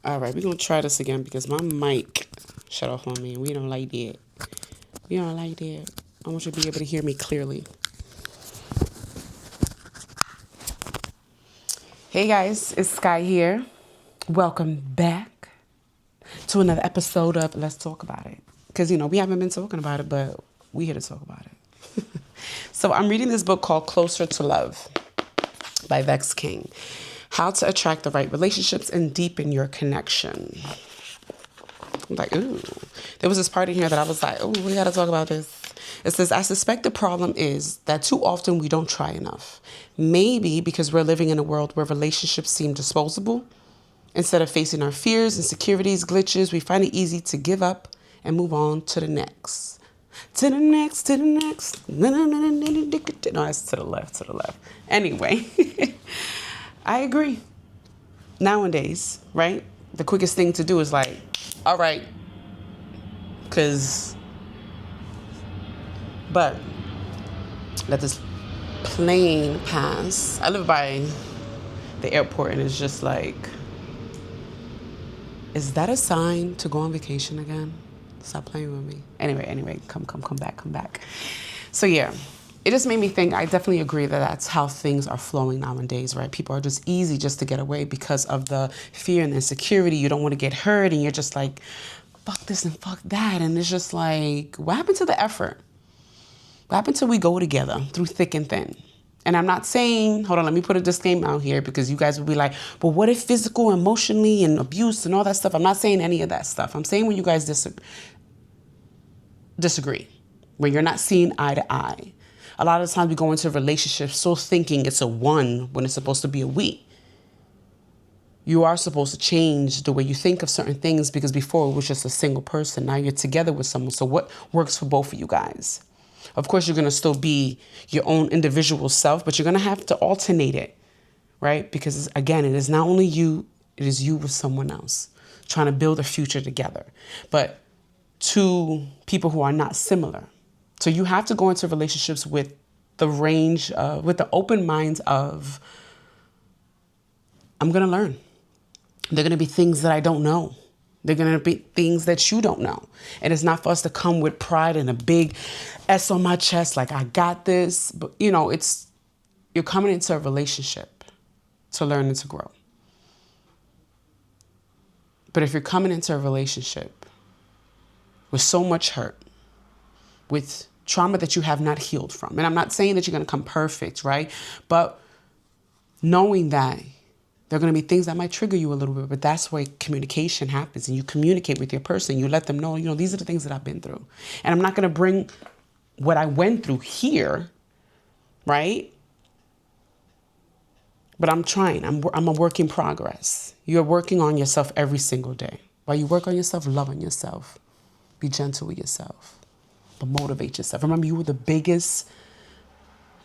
All right, we're going to try this again because my mic shut off on me and we don't like that. We don't like that. I want you to be able to hear me clearly. Hey guys, it's Sky here. Welcome back to another episode of Let's Talk About It. Because, we haven't been talking about it, but we here to talk about it. So I'm reading this book called Closer to Love by Vex King. How to attract the right relationships and deepen your connection. I'm like, ooh. There was this part in here that I was like, ooh, we got to talk about this. It says, I suspect the problem is that too often we don't try enough. Maybe because we're living in a world where relationships seem disposable. Instead of facing our fears, insecurities, glitches, we find it easy to give up and move on to the next. To the next, to the next. No, that's to the left. Anyway, I agree. Nowadays, right? The quickest thing to do is like, all right, but let this plane pass. I live by the airport and it's just like, is that a sign to go on vacation again? Stop playing with me. Anyway, come back. So yeah, it just made me think, I definitely agree that that's how things are flowing nowadays, right? People are just easy just to get away because of the fear and the insecurity. You don't want to get hurt and you're just like, fuck this and fuck that. And it's just like, what happened to the effort? What happened till we go together through thick and thin? And I'm not saying, hold on, let me put a disclaimer out here because you guys will be like, but what if physical, emotionally, and abuse and all that stuff? I'm not saying any of that stuff. I'm saying when you guys disagree, when you're not seeing eye to eye. A lot of the times we go into relationships so thinking it's a one when it's supposed to be a we. You are supposed to change the way you think of certain things because before it was just a single person. Now you're together with someone. So what works for both of you guys? Of course, you're going to still be your own individual self, but you're going to have to alternate it, right? Because again, it is not only you, it is you with someone else trying to build a future together, but two people who are not similar. So you have to go into relationships with the range of, with the open minds of, I'm going to learn. There are going to be things that I don't know. They're going to be things that you don't know. And it's not for us to come with pride and a big S on my chest, like I got this. But, you're coming into a relationship to learn and to grow. But if you're coming into a relationship with so much hurt, with trauma that you have not healed from, and I'm not saying that you're going to come perfect, right? But knowing that there are going to be things that might trigger you a little bit, but that's where communication happens. And you communicate with your person. You let them know, these are the things that I've been through. And I'm not going to bring what I went through here, right? But I'm trying. I'm a work in progress. You're working on yourself every single day. While you work on yourself, love on yourself. Be gentle with yourself. But motivate yourself. Remember, you are the biggest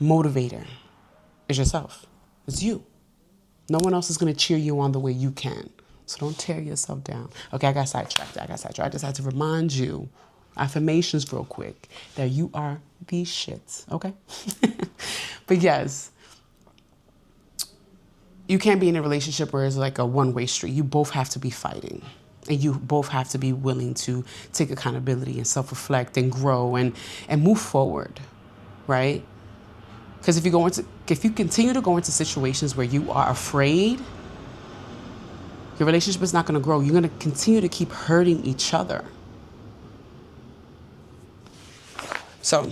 motivator. Is yourself. It's you. No one else is going to cheer you on the way you can. So don't tear yourself down. Okay, I got sidetracked. I just had to remind you, affirmations real quick, that you are the shits, okay? But yes, you can't be in a relationship where it's like a one-way street. You both have to be fighting. And you both have to be willing to take accountability and self-reflect and grow and move forward, right? Because if you continue to go into situations where you are afraid, your relationship is not going to grow. You're going to continue to keep hurting each other. So